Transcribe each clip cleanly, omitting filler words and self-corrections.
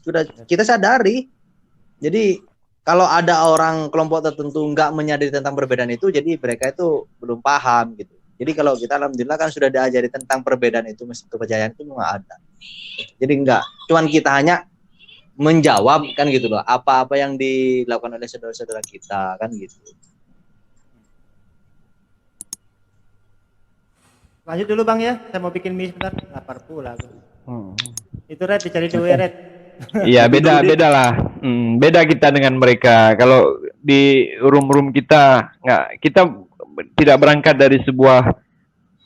sudah kita sadari. Jadi kalau ada orang kelompok tertentu nggak menyadari tentang perbedaan itu, jadi mereka itu belum paham gitu. Jadi kalau kita alhamdulillah kan sudah diajari tentang perbedaan itu, meskipun kepercayaan itu nggak ada. Jadi nggak, cuman kita hanya menjawab kan gitu loh, apa-apa yang dilakukan oleh saudara-saudara kita kan gitu. Lanjut dulu Bang ya, saya mau bikin mie sebentar, lapar pula aku. Itu Red, dicari dulu ya Red. Iya, beda lah. Beda kita dengan mereka. Kalau di room kita kita tidak berangkat dari sebuah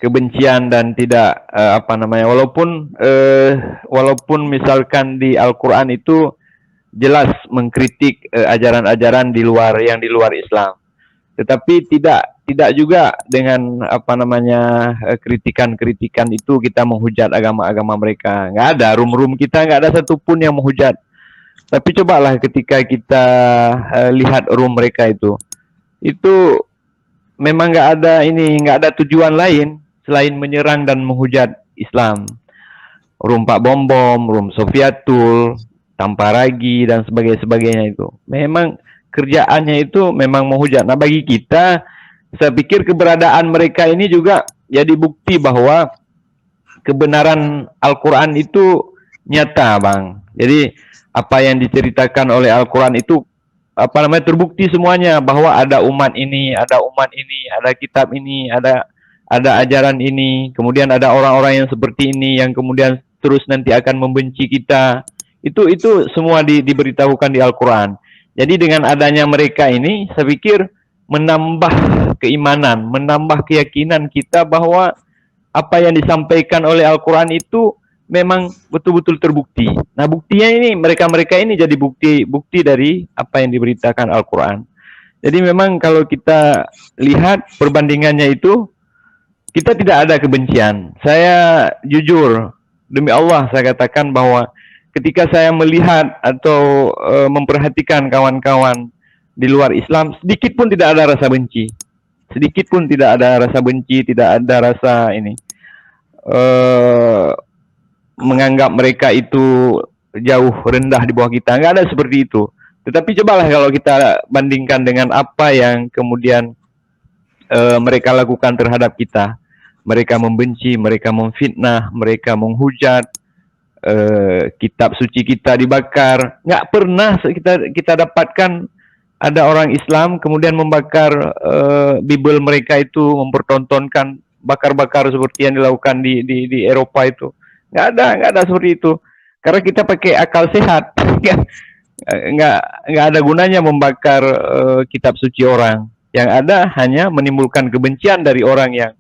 kebencian dan tidak walaupun misalkan di Al-Qur'an itu jelas mengkritik ajaran-ajaran di luar Islam. Tetapi tidak juga dengan kritikan-kritikan itu kita menghujat agama-agama mereka. Nggak ada, room kita nggak ada satupun yang menghujat. Tapi cobalah ketika kita lihat room mereka itu memang nggak ada tujuan lain selain menyerang dan menghujat Islam. Room Pak Bom, room Sofiatul, Tamparagi dan sebagainya itu. Memang kerjaannya itu memang menghujat. Nah, bagi kita, saya pikir keberadaan mereka ini juga jadi bukti bahwa kebenaran Al-Qur'an itu nyata, Bang. Jadi apa yang diceritakan oleh Al-Qur'an itu terbukti semuanya bahwa ada umat ini, ada kitab ini, ada ajaran ini, kemudian ada orang-orang yang seperti ini yang kemudian terus nanti akan membenci kita. Itu semua diberitahukan di Al-Qur'an. Jadi dengan adanya mereka ini, saya pikir menambah keimanan, menambah keyakinan kita bahwa apa yang disampaikan oleh Al-Qur'an itu memang betul-betul terbukti. Nah, buktinya ini mereka ini jadi bukti dari apa yang diberitakan Al-Qur'an. Jadi memang kalau kita lihat perbandingannya itu, kita tidak ada kebencian. Saya jujur, demi Allah saya katakan bahwa ketika saya melihat atau memperhatikan kawan-kawan di luar Islam, sedikit pun tidak ada rasa benci. Sedikit pun tidak ada rasa benci, tidak ada rasa menganggap mereka itu jauh rendah di bawah kita. Nggak ada seperti itu. Tetapi cobalah kalau kita bandingkan dengan apa yang kemudian mereka lakukan terhadap kita. Mereka membenci, mereka memfitnah, mereka menghujat, kitab suci kita dibakar. Nggak pernah kita dapatkan ada orang Islam kemudian membakar Bible mereka itu, mempertontonkan bakar-bakar seperti yang dilakukan di Eropa itu. Nggak ada seperti itu. Karena kita pakai akal sehat. nggak ada gunanya membakar kitab suci orang. Yang ada hanya menimbulkan kebencian dari orang yang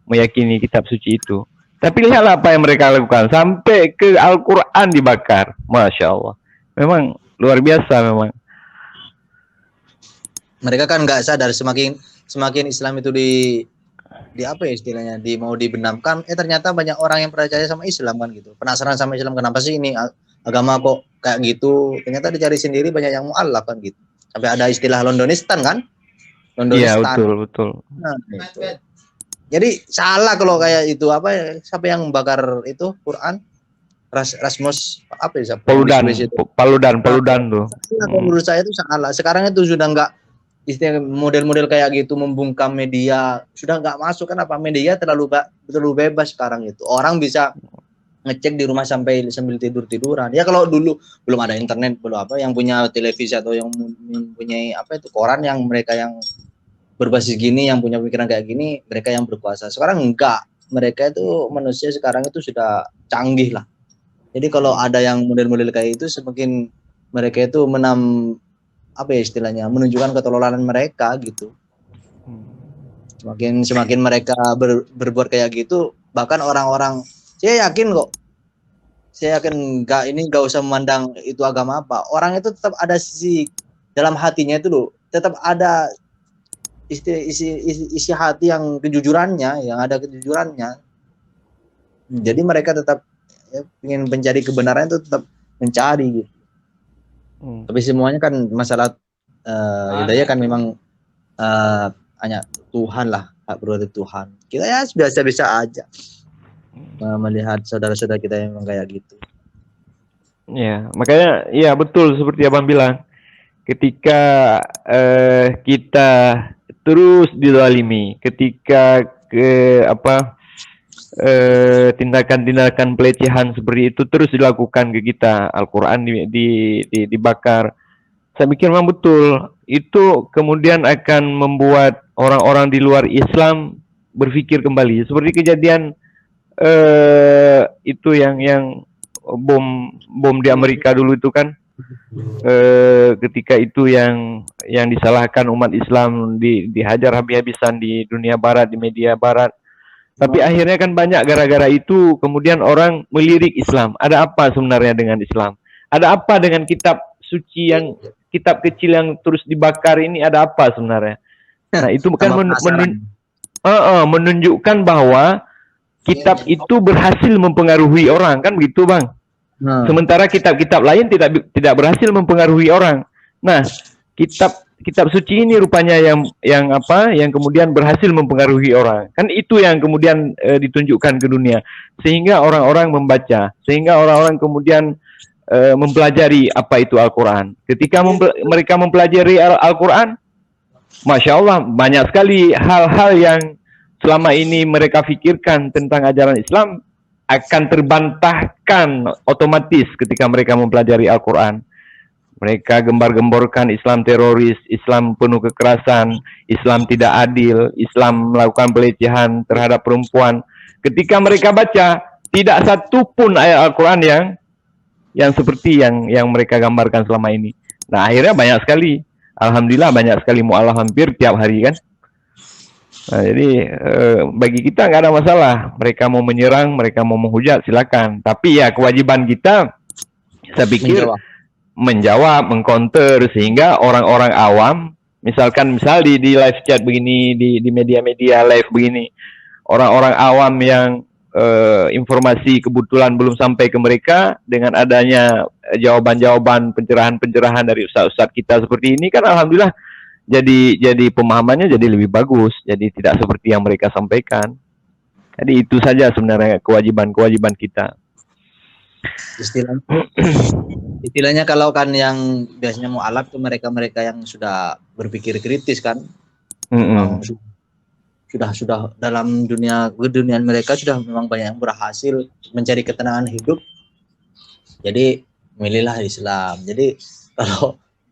meyakini kitab suci itu. Tapi lihatlah apa yang mereka lakukan. Sampai ke Al-Qur'an dibakar. Masya Allah. Memang luar biasa memang. Mereka kan nggak sadar semakin Islam itu di apa ya istilahnya, mau dibenamkan, ternyata banyak orang yang percaya sama Islam kan gitu. Penasaran sama Islam, kenapa sih ini agama kok kayak gitu. Ternyata dicari sendiri banyak yang mu'alaf kan gitu. Sampai ada istilah Londonistan kan. Londonistan. Iya, betul. Nah, gitu. Jadi salah kalau kayak itu siapa yang bakar itu Quran? Rasmus apa ya? Paludan tuh. Menurut saya itu salah. Sekarang itu sudah nggak istilah model-model kayak gitu membungkam media, sudah nggak masuk. Kenapa? Media terlalu bebas sekarang itu. Orang bisa ngecek di rumah sambil tiduran. Ya kalau dulu belum ada internet, belum yang punya televisi atau yang mempunyai koran, yang mereka yang berbasis gini, yang punya pikiran kayak gini, mereka yang berkuasa. Sekarang enggak, mereka itu manusia sekarang itu sudah canggih lah. Jadi kalau ada yang model-model kayak itu, semakin mereka itu menunjukkan ketololan mereka gitu. Semakin mereka berbuat kayak gitu, bahkan orang-orang, saya yakin nggak usah memandang itu agama apa, orang itu tetap ada sisi dalam hatinya itu loh, tetap ada isi hati yang kejujurannya, Jadi mereka tetap ingin mencari kebenaran, itu tetap mencari gitu. Tapi semuanya kan masalah hidayah kan memang hanya Tuhan lah, hak prerogatif Tuhan. Kita ya biasa-biasa aja melihat saudara-saudara kita yang memang kayak gitu. Ya, makanya ya betul seperti Abang bilang. Ketika kita terus dizalimi, ketika tindakan-tindakan pelecehan seperti itu terus dilakukan ke kita, Al-Quran dibakar. Saya pikir memang betul. Itu kemudian akan membuat orang-orang di luar Islam berpikir kembali. Seperti kejadian itu yang bom di Amerika dulu itu kan. Ketika itu yang disalahkan umat Islam dihajar habis-habisan di dunia barat, di media barat. Tapi akhirnya kan banyak gara-gara itu kemudian orang melirik Islam. Ada apa sebenarnya dengan Islam? Ada apa dengan kitab suci kitab kecil yang terus dibakar ini, ada apa sebenarnya? Nah, itu kan menunjukkan bahwa kitab itu berhasil mempengaruhi orang, kan begitu, Bang? Sementara kitab-kitab lain tidak berhasil mempengaruhi orang. Nah, kitab suci ini rupanya yang kemudian berhasil mempengaruhi orang. Kan itu yang kemudian ditunjukkan ke dunia. Sehingga orang-orang membaca, sehingga orang-orang kemudian mempelajari apa itu Al-Quran. Ketika mereka mempelajari Al-Quran, Masya Allah, banyak sekali hal-hal yang selama ini mereka pikirkan tentang ajaran Islam akan terbantahkan otomatis ketika mereka mempelajari Al-Quran. Mereka gembar-gemborkan Islam teroris, Islam penuh kekerasan, Islam tidak adil, Islam melakukan pelecehan terhadap perempuan. Ketika mereka baca, tidak satu pun ayat Al-Quran yang seperti yang mereka gambarkan selama ini. Nah, akhirnya banyak sekali. Alhamdulillah banyak sekali mu'alaf hampir tiap hari kan. Nah, jadi bagi kita nggak ada masalah. Mereka mau menyerang, mereka mau menghujat, silakan. Tapi ya kewajiban kita, saya pikir menjawab, mengcounter, sehingga orang-orang awam, misal di live chat begini, di media-media live begini, orang-orang awam yang informasi kebetulan belum sampai ke mereka, dengan adanya jawaban-jawaban, pencerahan-pencerahan dari ustaz-ustaz kita seperti ini, kan alhamdulillah jadi pemahamannya jadi lebih bagus, jadi tidak seperti yang mereka sampaikan. Jadi itu saja sebenarnya kewajiban kita. Istilahnya kalau kan yang biasanya mu'alaf itu mereka yang sudah berpikir kritis kan, sudah dalam dunia keduniaan mereka sudah memang banyak yang berhasil mencari ketenangan hidup. Jadi milihlah Islam. Jadi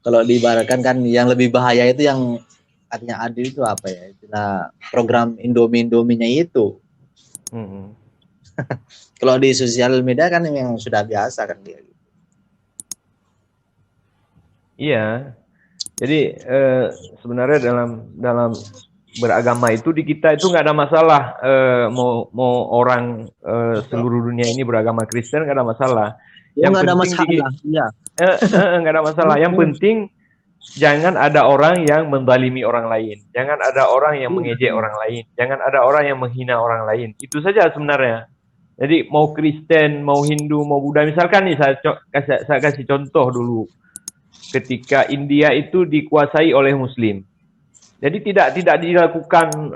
kalau diibaratkan kan yang lebih bahaya itu yang artinya adil itu apa ya? Itulah program Indomie-Indominya itu. Kalau di sosial media kan yang sudah biasa kan dia. Iya. Jadi sebenarnya dalam beragama itu di kita itu nggak ada masalah. Mau orang seluruh dunia ini beragama Kristen nggak ada masalah. Yang nggak ada masalah. Iya. Nggak ada masalah. Yang penting jangan ada orang yang menzalimi orang lain. Jangan ada orang yang mengejek orang lain. Jangan ada orang yang menghina orang lain. Itu saja sebenarnya. Jadi mau Kristen, mau Hindu, mau Buddha. Misalkan nih saya kasih contoh dulu. Ketika India itu dikuasai oleh Muslim. Jadi tidak dilakukan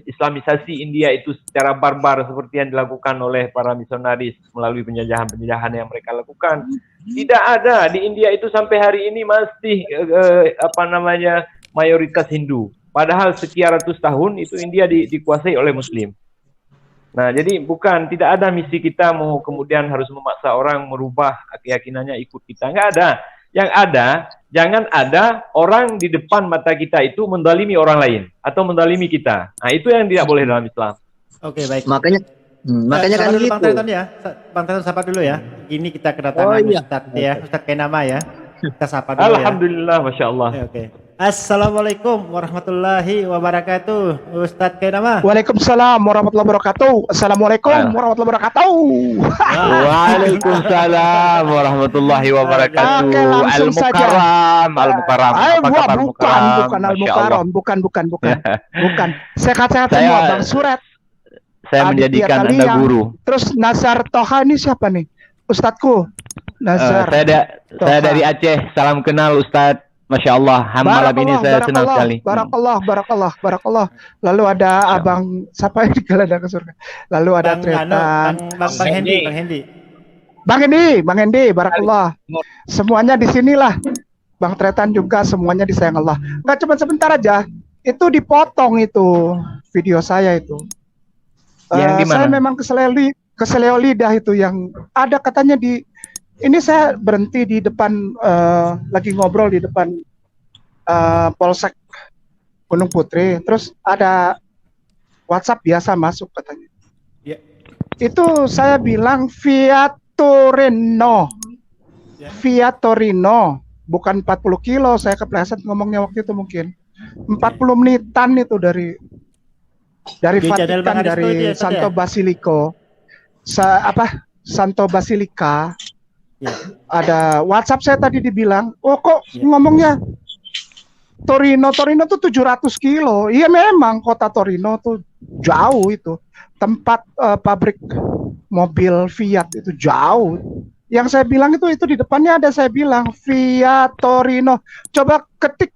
Islamisasi India itu secara barbar seperti yang dilakukan oleh para misionaris melalui penjajahan-penjajahan yang mereka lakukan. Tidak ada. Di India itu sampai hari ini masih mayoritas Hindu. Padahal sekian ratus tahun itu India dikuasai oleh Muslim. Nah, jadi tidak ada misi kita mau kemudian harus memaksa orang merubah keyakinannya ikut kita. Nggak ada. Yang ada, jangan ada orang di depan mata kita itu mendalimi orang lain atau mendalimi kita. Nah, itu yang tidak boleh dalam Islam. Oke, baik. Makanya kan gitu. Bang Treton ya. Bang Treton sapa dulu ya. Ini kita kedatangan Ustadz Kenama ya. Kita sapa dulu. Alhamdulillah, Masya Allah. Oke. Assalamualaikum warahmatullahi wabarakatuh, Ustadz Kenama. Waalaikumsalam warahmatullahi wabarakatuh. Assalamualaikum warahmatullahi wabarakatuh. Waalaikumsalam warahmatullahi wabarakatuh. Al-Mukarram. Apa kabar Mukarram? Bukan. Sehat-sehat semua, Bang Surat. Saya menjadikan Anda guru. Terus Nazar Toha ini siapa nih? Ustadku. Nazar. Saya dari Aceh. Salam kenal Ustadz. Masya Allah, malam ini saya senang sekali. Barakallah. Lalu ada Abang siapa yang digelandang ke surga? Lalu ada Bang Hendi. Bang Endi, barakallah. Semuanya di sinilah. Bang Tretan juga semuanya disayang Allah. Nggak cuma sebentar aja. Itu dipotong itu video saya itu. Yang di mana? Saya memang keseleo lidah itu yang ada katanya di ini saya berhenti di depan lagi ngobrol di depan Polsek Gunung Putri, terus ada WhatsApp biasa masuk katanya. Ya. Itu saya bilang Fiat Torino. Ya. Fiat Torino, bukan 40 kilo, saya kepleset ngomongnya waktu itu mungkin. 40 menitan itu dari Di channel Bang Vatikan, Aristo itu dari ya, Ustaz, Santo ya? Basilico. Santo Basilika. Ya. Ada WhatsApp saya tadi dibilang, oh kok Ya. ngomongnya Torino tuh 700 kilo. Iya memang kota Torino tuh jauh itu. Tempat pabrik mobil Fiat itu jauh. Yang saya bilang itu di depannya ada saya bilang Fiat Torino. Coba ketik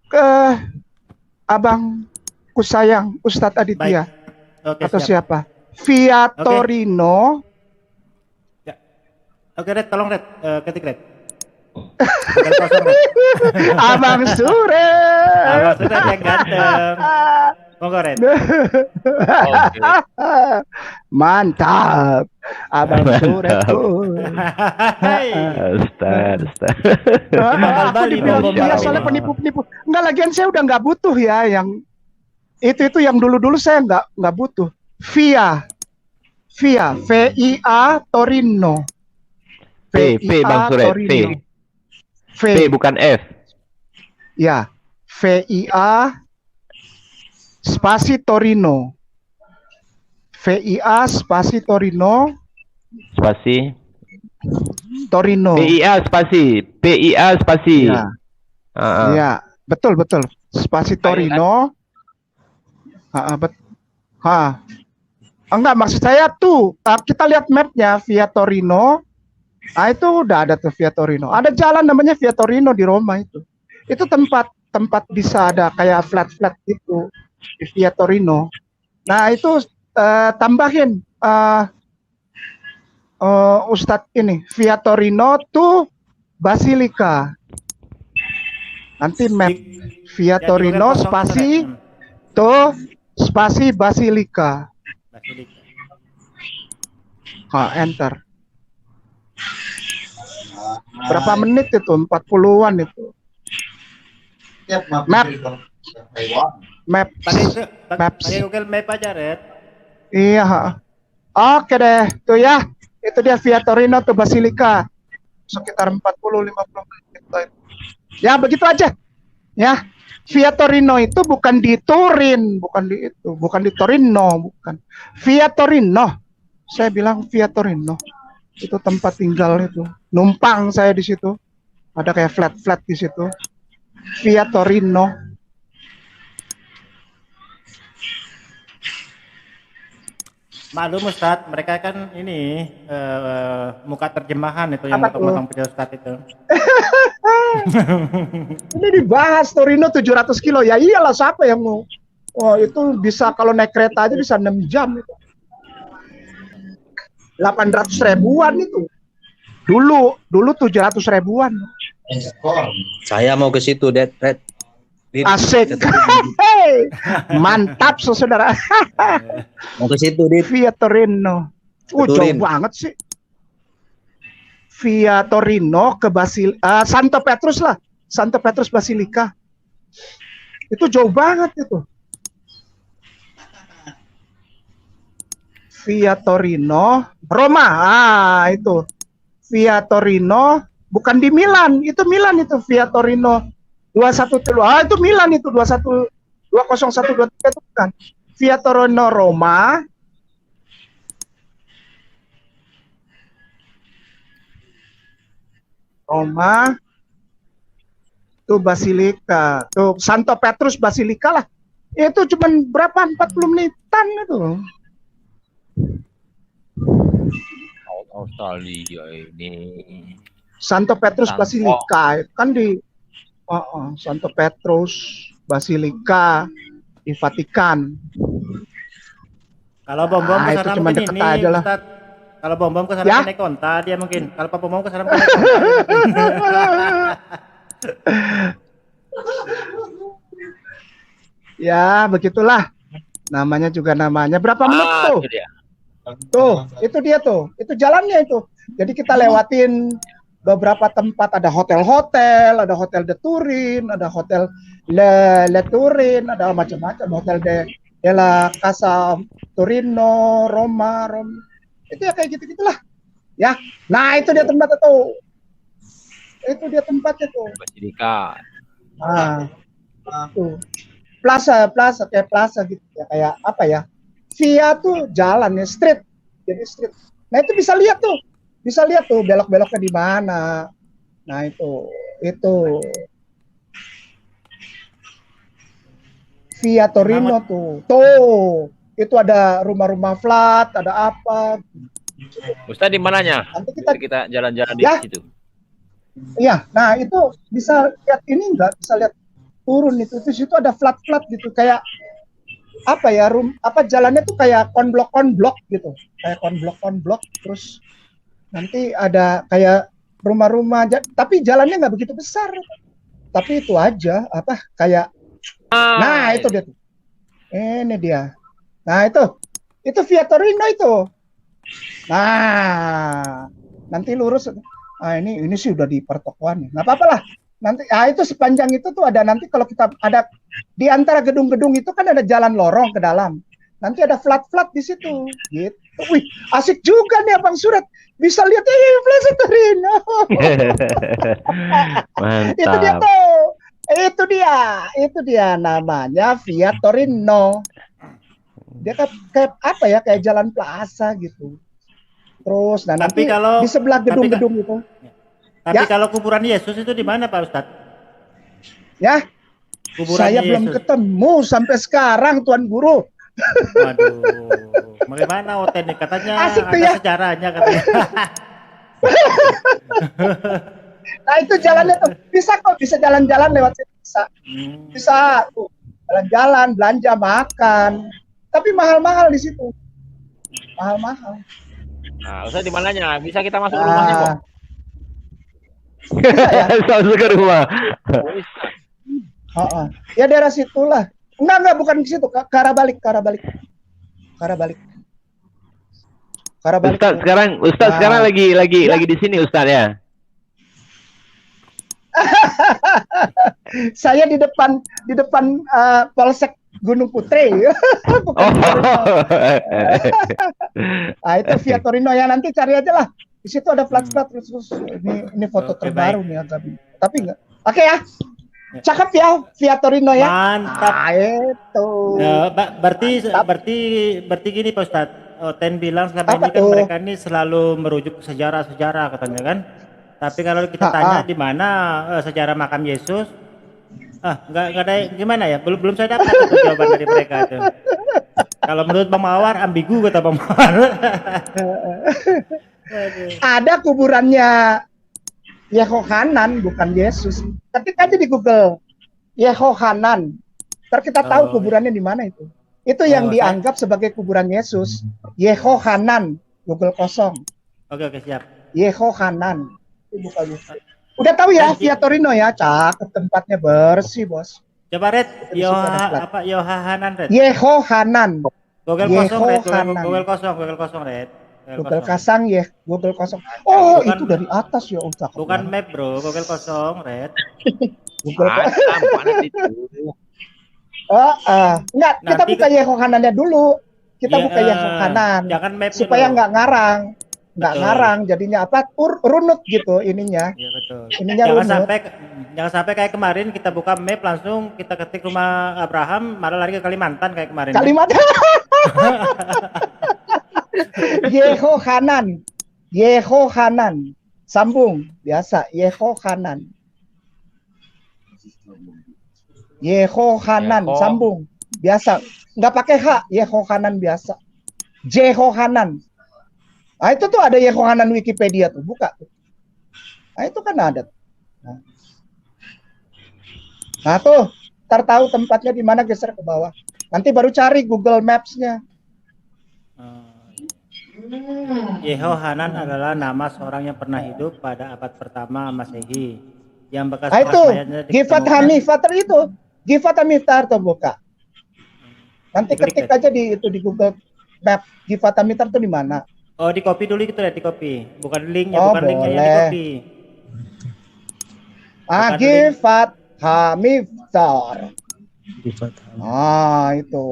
abangku sayang Ustadz Aditya. Baik. Oke, Atau siap. siapa? Fiat Oke. Torino. Ya. Oke, Red, tolong Red, ketik Red. Bukan kosong, Red. Abang Sure. Abang Sure yang ganteng. Monggo, Red. Mantap. Abang Sure tuh. Hai. Ustaz. Bakal Bali, bom-bom Iya, Bali. soalnya penipu-penipu. Enggak, lagian saya udah nggak butuh ya yang itu yang dulu saya nggak butuh. VIA Torino. P Bang Suret, P. P bukan F. Ya, VIA spasi Torino. VIA spasi Torino. Spasi. Torino. PIA spasi. Ya. Iya, betul. Spasi Torino. Enggak, maksud saya tuh kita lihat mapnya via Torino. Nah itu udah ada tuh via Torino. Ada jalan namanya via Torino di Roma itu. Itu tempat bisa ada kayak flat gitu di via Torino. Nah itu tambahin Ustadz ini via Torino tuh Basilika. Nanti map via Ya, Torino di Google kosong, spasi Red. tuh spasi Basilika. Enter. Berapa menit itu? 40-an itu. Map. Pakai Google Map aja, Red. Iya. Oke deh, tuh ya. Itu dia via Torino tuh Basilika. Sekitar 40-50 menit. Ya, begitu aja. Ya. Via Torino itu bukan di Turin, bukan di Torino, bukan. Via Torino. Saya bilang via Torino. Itu tempat tinggal itu. Numpang saya di situ. Ada kayak flat di situ. Via Torino. Maklum Ustadz, mereka kan ini muka terjemahan itu yang Apa tuh? potong video Ustadz itu. Ini dibahas Torino 700 kilo. Ya iyalah, siapa yang mau. Oh, itu bisa kalau naik kereta aja bisa 6 jam itu. 800 ribuan itu. Dulu 700 ribuan. Saya mau ke situ, Red. Asik. Hey, mantap saudara. Mau ke situ, Dit. Via Torino. Jauh Turin. banget sih. Via Torino ke Santo Petrus lah. Santo Petrus Basilika. Itu jauh banget itu. Via Torino, Roma. Itu. Via Torino, bukan di Milan. Itu Milan itu Via Torino 213. Itu Milan itu 20123 itu bukan. Via Torino Roma. Roma. Tuh Basilika, tuh Santo Petrus Basilika lah. Itu cuman berapa? 40 menitan itu. Australia ini. Santo Petrus Santo. Basilika itu kan di Santo Petrus Basilika di Vatikan. Kalau bom-bom Ah, itu kesana cuma mungkin deket ini aja lah. Ustadz, Kalau bom ke sana Ya. naik konta dia mungkin. Kalau Papa mau ke sana naik konta. Ya, begitulah. Namanya juga namanya. Berapa menit tuh? Itu dia. Tuh, itu dia tuh. Itu jalannya itu. Jadi kita lewatin beberapa tempat, ada hotel-hotel, ada hotel de Turin, ada hotel Le Turin, ada macam-macam, hotel de la Casa Torino, Roma. Itu ya kayak gitu-gitulah. Ya. Nah, itu dia tempatnya tuh. Itu dia tempatnya tuh. Basilika. Nah, tuh. Plaza kayak plaza gitu ya, kayak apa ya? Via tuh jalan ya, street. Jadi street. Nah, itu bisa lihat tuh. Bisa lihat tuh belok-beloknya di mana. Nah, itu Via Torino tuh. Tuh. Itu ada rumah-rumah flat, ada apa. Ustaz di mananya? Nanti Kita jalan-jalan di Ya. situ. Iya, nah itu bisa lihat ini enggak? Bisa lihat turun itu. Di situ ada flat-flat gitu, kayak apa ya? Jalannya tuh kayak konblok gitu. Kayak konblok, terus nanti ada kayak rumah-rumah, tapi jalannya nggak begitu besar. Tapi itu aja, kayak nah, itu dia tuh. Ini dia. Nah, itu Via Torino itu. Nah, nanti lurus. Ah, ini sih udah di pertokoan. Nggak apa-apa lah. Nanti itu sepanjang itu tuh ada, nanti kalau kita ada di antara gedung-gedung itu kan ada jalan lorong ke dalam. Nanti ada flat-flat di situ. Gitu. Wih, asik juga nih Abang Surat. Bisa lihat Via Torino. Mantap. Itu dia tuh. Itu dia namanya Via Torino. Dia kayak apa ya? Kayak jalan plaza gitu. Terus nah nanti kalau di sebelah gedung-gedung itu. Tapi Ya. kalau kuburan Yesus itu di mana Pak Ustadz? Ya. Kuburan Saya Yesus. belum ketemu sampai sekarang Tuan Guru. Waduh. Bagaimana Oten nih? Katanya Asik tuh ada ya. sejarahnya katanya. Nah, itu jalannya tuh bisa jalan-jalan lewat situ, bisa tuh jalan-jalan, belanja, makan. Tapi mahal-mahal di situ. Mahal-mahal. Nah, Ustaz di mananya? Bisa kita masuk rumahnya kok. Masuk ke rumah. Ya daerah situlah. Enggak, bukan di situ. Ke arah balik. Ustaz sekarang lagi di sini Ustaz ya. Saya di depan Polsek Gunung Putri. Bukan itu Via Torino ya, nanti cari aja lah. Di situ ada flat-flat terus ini foto terbaru nih agak. Tapi enggak. Oke ya. Cakep ya Via Torino ya. Mantap. Itu. Berarti gini Pak Ustadz. Oten bilang selama ini kan mereka ini selalu merujuk ke sejarah katanya kan. Tapi kalau kita tanya di mana sejarah makam Yesus, nggak ada gimana ya? Belum saya dapat jawaban dari mereka itu. Kalau menurut Bang Mawar ambigu kata Bang Mawar. Ada kuburannya Yehohanan bukan Yesus. Ketik aja di Google Yehohanan. Ntar kita tahu kuburannya di mana itu. Itu yang dianggap sebagai kuburan Yesus. Yehohanan. Google kosong. Oke siap. Yehohanan. Bukan. Udah tahu ya Via Torino ya, cakep, tempatnya bersih bos. Coba Red, Yohanan Red. Yehohanan. Google kosong Red. Google kosong Red. Google kasang ya, Google kosong. Oh bukan, itu dari atas ya, bukan map bro, Google kosong Red. Google enggak, kita buka Yehohanannya dulu. Kita buka Yehohanan. Jangan map supaya nggak ngarang, jadinya runut gitu ininya. Iya betul. Ininya jangan sampai kayak kemarin kita buka map langsung kita ketik rumah Abraham malah lari ke Kalimantan kayak kemarin. Yehohanan. Sambung biasa Yehohanan. Sambung biasa. Nggak pakai H, Yehohanan biasa. Jehohanan. Nah, itu tuh ada Yehohanan Wikipedia tuh, buka tuh. Nah, itu kan ada. Nah, tuh, ntar tahu tempatnya di mana, geser ke bawah. Nanti baru cari Google Maps-nya. Yehohanan adalah nama seorang yang pernah hidup pada abad pertama Masehi, yang bekas Itu mayatnya Gifat ditemukan. Hamifatar itu. Gifat Hamifatar tuh buka. Nanti Diklik, ketik Red. aja di Google Map Gifat Hamifatar tuh di mana. Oh, di copy dulu gitu, Red, di copy. Bukan linknya, Oh, bukan linknya yang di boleh. copy. Ah, Bukan link. Gifat Hamifatar. Ah, itu.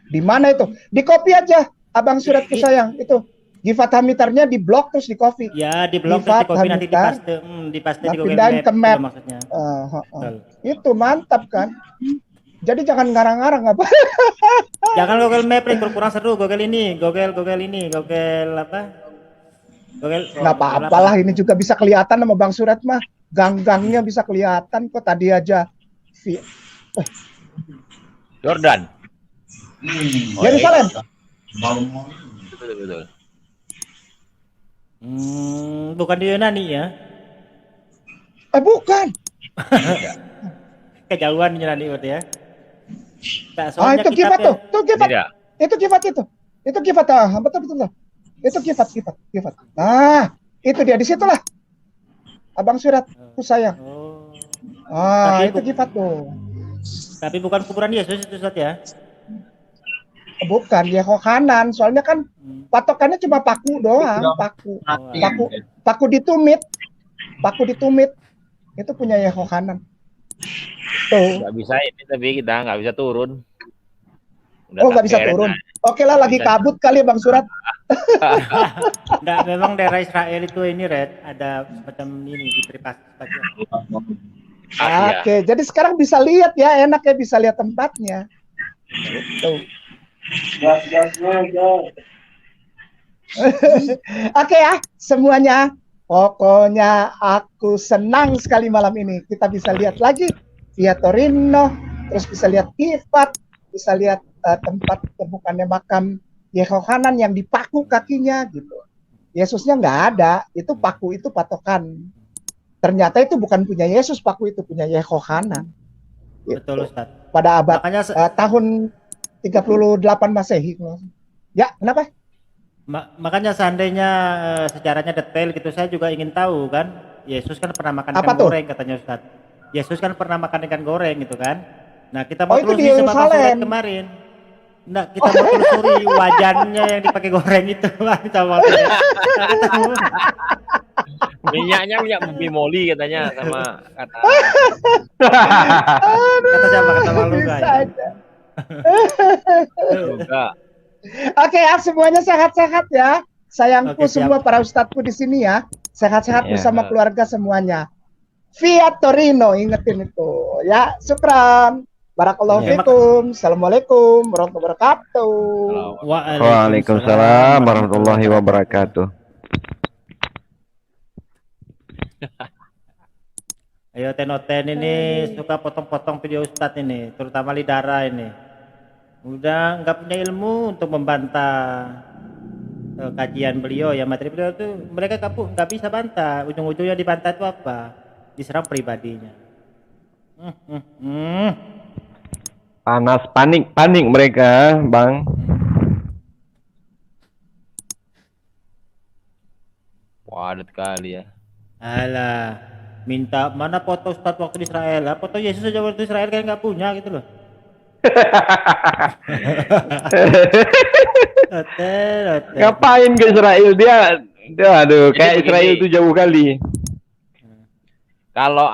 Di mana itu? Di copy aja, Abang Suratku sayang. Itu Gifat Hamitarnya di blok terus di copy. Ya, di blog terus di Gifat copy nanti Hamitar. dipaste Nah, di Google pindahin Map, ke map. itu maksudnya. Betul. Itu mantap kan? Jadi jangan ngarang-ngarang apa. Jangan Google Map, Red, kurang seru. Google ini, Google apa? Google. Nggak apa-apa lah, ini juga bisa kelihatan sama Bang Surat mah. Gang-gangnya bisa kelihatan kok tadi aja. Jordan. Yerusalem. Betul. Bukan di Yunani ya? Bukan. Kejauhan Yunani itu ya. Tak, Itu Gifat tuh. Tuh Gifat. Tidak. Itu Gifat itu. Itu Gifat. Betul. Itu Gifat. Nah, itu dia di situlah. Abang Surat, aku sayang. Oh. Ah, Tapi itu Gifat tuh. Tapi bukan kuburan Yesus itu, Ustaz ya? Bukan, Yehohanan. Soalnya kan patokannya cuma paku doang, paku ditumit. Itu punya Yehohanan. Tuh. Nggak bisa ini, tapi kita nggak bisa turun. Nggak bisa turun. Oke lah, lagi kabut kali Bang Surat. Nggak, memang daerah Israel itu ini, Red, ada semacam ini di privasi. Oke, jadi sekarang bisa lihat ya, enak ya bisa lihat tempatnya. Tuh. Oke ya, semuanya. Pokoknya aku senang sekali malam ini. Kita bisa lihat lagi Via Torino, terus bisa lihat Gifat, bisa lihat tempat temukannya makam Yehohanan yang dipaku kakinya gitu. Yesusnya nggak ada, itu paku itu patokan. Ternyata itu bukan punya Yesus, paku itu punya Yehohanan. Gitu. Betul, Ustaz. Pada abad Makanya tahun 38 Masehi. Ya, kenapa? Makanya seandainya sejarahnya detail gitu, saya juga ingin tahu kan. Yesus kan pernah makan ikan goreng katanya, Ustaz. Yesus kan pernah makan ikan goreng gitu kan. Nah, kita mau telusuri sama Bang Surat kemarin. Nah, kita mau telusuri wajannya yang dipakai goreng itu. Kita mau ketemu. Minyaknya minyak bimoli katanya sama kata siapa? Kata Maluka ya. Luka. Oke ya, semuanya sehat-sehat ya. Sayangku semua para ustadzku di sini ya. Sehat-sehat bersama keluarga semuanya. Via Torino, ingetin itu. Ya, syukran. Barakallahu fikum. Assalamualaikum warahmatullahi wabarakatuh. Waalaikumsalam warahmatullahi wabarakatuh. Ayo Tenoten ini suka potong-potong video Ustadz ini, terutama Lidara ini. Udah nggak punya ilmu untuk membantah kajian beliau ya, materi beliau tuh mereka nggak bisa bantah. Ujung-ujungnya dibantah itu apa? Diserang pribadinya. Panas, panik mereka, Bang. Padat kali ya. Alah, minta mana foto Ustadz waktu di Israel? Lah, foto Yesus aja waktu di Israel kan nggak punya gitu loh. Ngapain ke Israel dia? Aduh, kayak Israel itu jauh kali. Kalau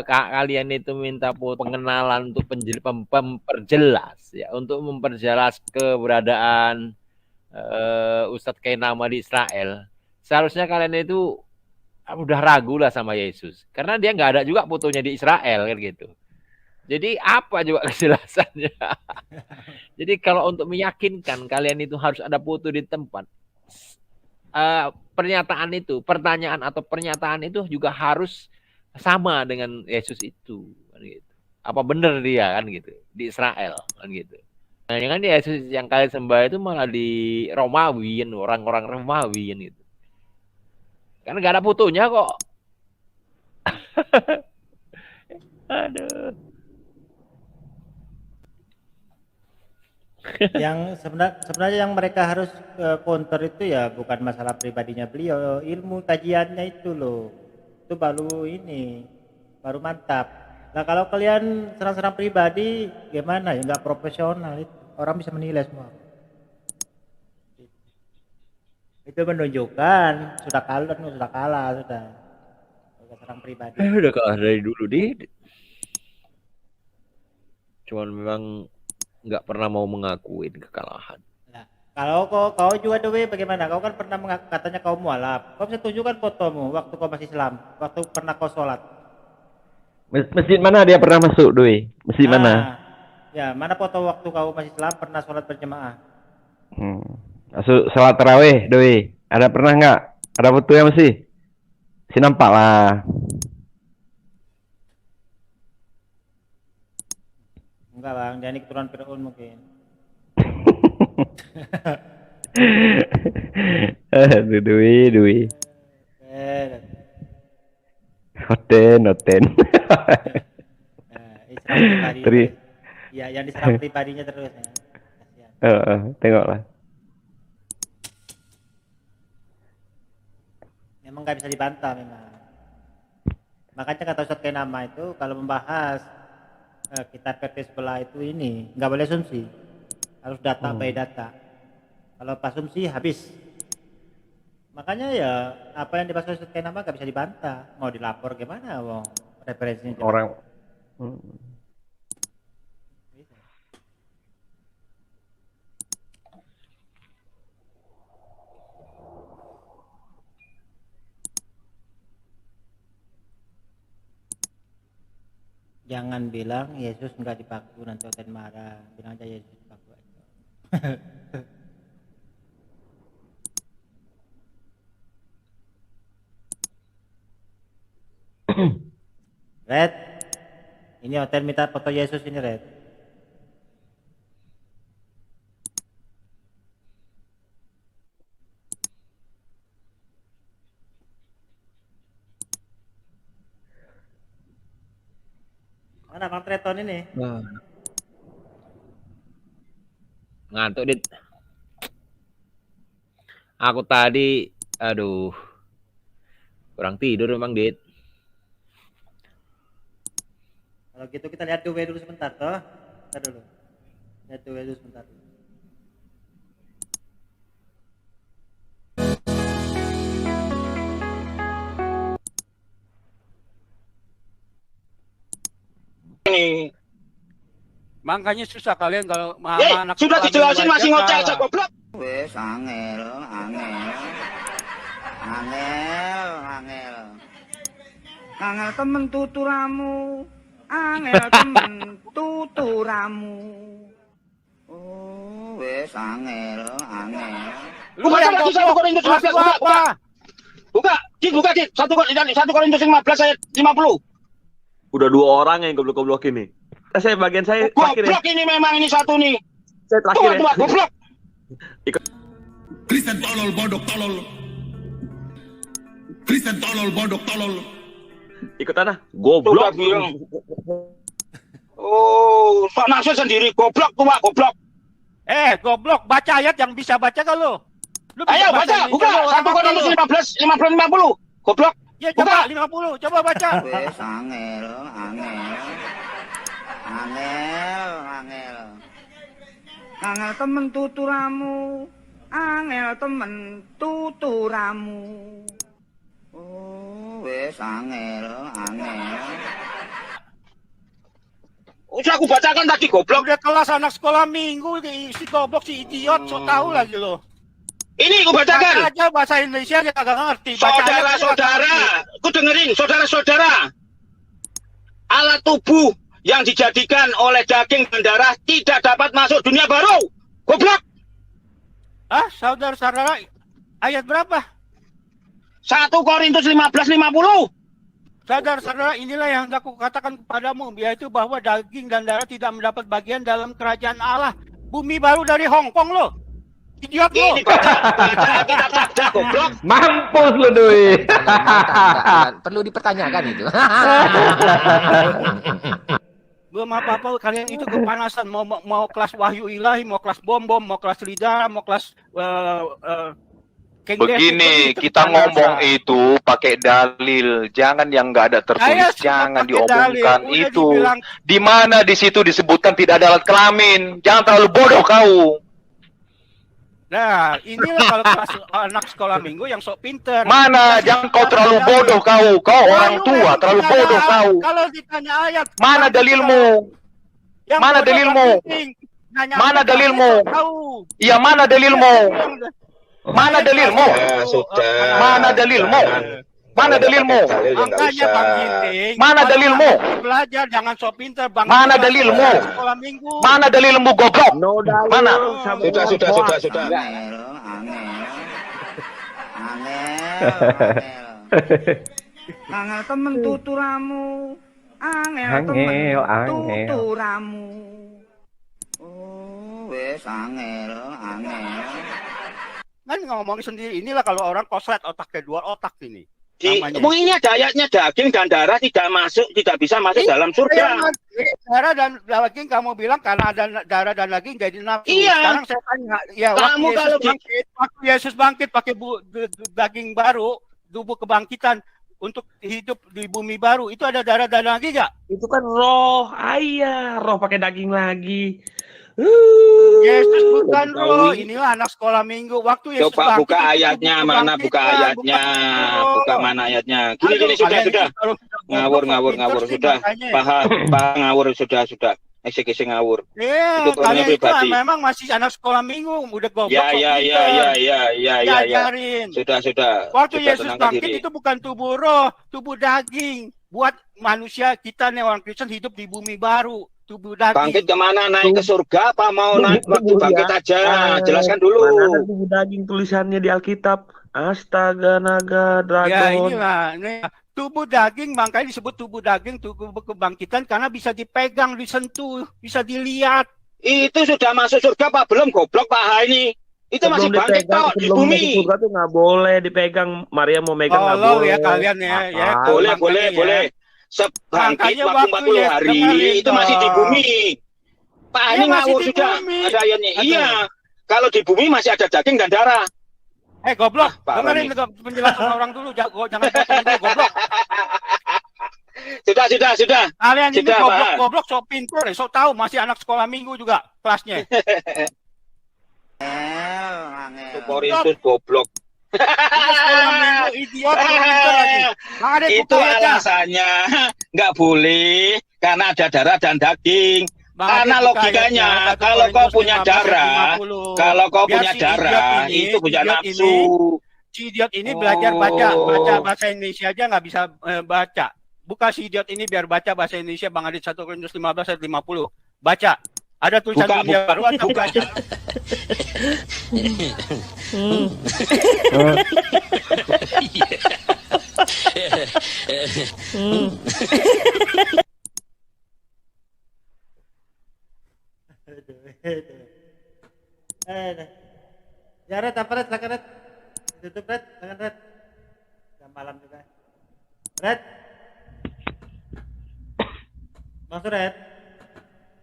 kalian itu minta pengenalan untuk memperjelas ya, untuk memperjelas keberadaan Ustadz Kainama di Israel, seharusnya kalian itu udah ragu lah sama Yesus, karena dia nggak ada juga fotonya di Israel kan gitu. Jadi apa juga kejelasannya? Jadi kalau untuk meyakinkan kalian itu harus ada foto di tempat. Pertanyaan atau pernyataan itu juga harus sama dengan Yesus itu, kan gitu. Apa benar dia kan gitu di Israel kan gitu. Nah, kan Yesus yang kalian sembah itu malah di Romawi, orang-orang Romawi kan gitu. Kan nggak ada fotonya kok. Aduh. Sebenarnya yang mereka harus counter itu ya bukan masalah pribadinya beliau, ilmu kajiannya itu loh. Itu baru mantap. Nah kalau kalian serang-serang pribadi gimana ya, nggak profesional itu. Orang bisa menilai semua. Itu menunjukkan sudah kalah. Serang pribadi. Udah kalah dari dulu cuman memang nggak pernah mau mengakuin kekalahan. Nah, kalau kau juga Dewi bagaimana? Kau kan pernah mengaku katanya kau mualaf. Kau bisa tunjukkan fotomu waktu kau masih Islam, waktu pernah kau sholat. Masjid mana dia pernah masuk, Doi? Masjid mana? Ya, mana foto waktu kau masih Islam pernah sholat berjemaah? Masuk sholat tarawih, Doi. Ada pernah nggak? Ada foto yang masih? Si nampak lah. Enggak bang, dia ini keturunan Fir'aun mungkin. Doi. Noten. Ya, yang diserang pribadinya terus ya. Tengoklah. Memang nggak bisa dibantah memang. Makanya kata Ustadz Kenama itu kalau membahas kitab versi sebelah itu nggak boleh asumsi, harus data by data. Kalau asumsi habis. Makanya ya apa yang dibahas Ustadz Kenama nggak bisa dibantah. Mau dilapor gimana, wong referensinya orang. Jangan bilang Yesus nggak dipaku, nanti Oten marah. Bilang aja Yesus dipaku aja. Red, ini Oten minta foto Yesus ini, Red. Mana Bang Treton ini? Ngantuk, Dit. Aku tadi, aduh, kurang tidur memang, Dit. Kalau gitu kita lihat dulu sebentar, toh. Kita dulu. Lihat dulu sebentar. Makanya susah kalian kalau anak sudah dijelasin masih ngoceh aja goblok. Wes angel. Angel temen tuturamu. Oh, wes angel. Lu baca lagi 1 Korintus 15 buka. Buka, Dit. 1 Korintus 15 ayat 50. Udah 2 orang yang goblok-goblok ini. Bagian saya terakhir goblok ini memang ini satu nih. Saya terakhir ya. Goblok. Kristen tolol, bodoh tolol. Ikutan ah. Goblok. Oh, sok naksir sendiri. Goblok tua, goblok. Goblok, baca ayat yang bisa baca kalau lu. Ayo baca, buka 1 Korintus 15 50. Goblok. Ya coba 50, coba baca. Wes angel. Angel temen tuturamu. Oh, wes angel. Udah aku bacakan tadi goblok. Udah kelas anak sekolah minggu si goblok si idiot sok tahu lagi lo. Ini aku bacakan. Baca aja bahasa Indonesia dia kagak ngerti. Saudara-saudara, aku dengerin, saudara-saudara. Alat tubuh yang dijadikan oleh daging dan darah tidak dapat masuk dunia baru. Goblok. Saudara-saudara, ayat berapa? 1 Korintus 15:50. Saudara-saudara, inilah yang hendak kukatakan kepadamu, yaitu bahwa daging dan darah tidak mendapat bagian dalam kerajaan Allah. Bumi baru dari Hong Kong lo. Idiot lo. Ini baca goblok. Mampus lo, Doi. Perlu dipertanyakan itu. Belum apa-apa, kalian itu kepanasan. Mau kelas Wahyu Ilahi, mau kelas Bom-Bom, mau kelas Lidara, mau kelas begini, kita ngomong itu pakai dalil, jangan yang nggak ada tertulis, jangan diomongkan itu. Di mana di situ disebutkan tidak ada alat kelamin? Jangan terlalu bodoh kau. Nah, inilah kalau kelas anak sekolah minggu yang sok pinter. Mana? Jangan kau terlalu bodoh kau. Kau orang tua, terlalu bodoh kau. Kalau ditanya ayat. Mana dalilmu? Mana dalilmu? Mana dalilmu? Iya, mana dalilmu? Mana dalilmu? Mana dalilmu? Mana dalilmu? Makanya Bang Ginting, mana dalilmu? Belajar jangan sok pinter Bang. Mana dalilmu? Sekolah minggu. Mana dalilmu goblok? Mana? Sudah. Angel temen tuturamu. Angel temen tuturamu. Oh, wes angel. Kan ngomong sendiri, inilah kalau orang koslet otaknya dua otak ini. Ini ada ayatnya daging dan darah tidak bisa masuk dalam surga. Darah dan daging kamu bilang karena ada darah dan daging jadi nafsu. Iya. Sekarang saya tanya, ya kamu waktu Yesus bangkit pakai daging baru, tubuh kebangkitan untuk hidup di bumi baru, itu ada darah dan daging nggak? Itu kan roh, roh pakai daging lagi. Yesus bukan roh, inilah anak sekolah minggu. Waktu Yesus coba bangkit, buka ayatnya, mana buka ayatnya, buka mana ayatnya. Gini sudah. Ngawur sudah. Paham ngawur sudah. Eksekusi ngawur. Itu kalian itu memang masih anak sekolah minggu, udah goblok. Ya. Sudah. Waktu Yesus bangkit itu bukan tubuh roh, tubuh daging. Buat manusia kita nih orang Kristen hidup di bumi baru. Tubuh daging. Bangkit kemana? Naik ke surga apa mau naik waktu bangkit aja? Jelaskan dulu. Mana ada tubuh daging tulisannya di Alkitab? Astaga, naga, dragon. Ya inilah. Tubuh daging makanya disebut tubuh daging, tubuh kebangkitan karena bisa dipegang, disentuh, bisa dilihat. Itu sudah masuk surga apa belum goblok Pak Ha ini? Itu masih bangkit kok di bumi. Surga tuh nggak boleh dipegang. Maria mau megang nggak boleh. Ya kalian ya. Boleh. Sebangkit waktu 40 hari itu masih di bumi. Pak ini ngawur sudah. Ada ayatnya. Iya. Kalau di bumi masih ada daging dan darah. Goblok. Dengerin penjelasan orang dulu. Jangan potong dulu goblok. Sudah. Kalian ini goblok sok pintar, sok tahu masih anak sekolah minggu juga kelasnya. Korintus goblok. Idiot, itu alasannya nggak boleh karena ada darah dan daging. Karena logikanya kalau kau punya darah, itu punya nafsu. Si idiot ini belajar baca bahasa Indonesia aja nggak bisa baca. Buka si idiot ini biar baca bahasa Indonesia Bang Adit 1 Korintus 15 ayat 50. Baca. Ada tulisan dunia baru atau baca? Ya Red, apa Red? Silakan Red. Tutup Red, silakan Red. Jam malam juga. Red. Masuk Red.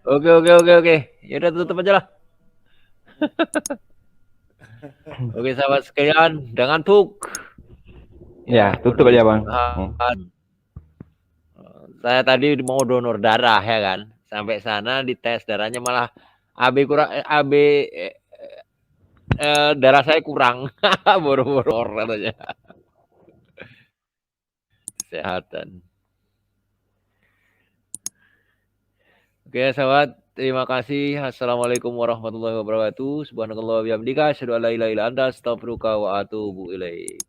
Oke. Ya udah tutup aja lah. Oke sahabat sekalian, dengan tuk. Ya, tutup aja Bang. Saya tadi mau donor darah ya kan. Sampai sana dites darahnya malah darah saya kurang. Boro-boro katanya. Kesehatan. Oke sahabat, terima kasih. Assalamualaikum warahmatullahi wabarakatuh. Subhanakallah wa bihamdika, asyhadu an la ilaha illa anta, astaghfiruka wa atubu ilaik.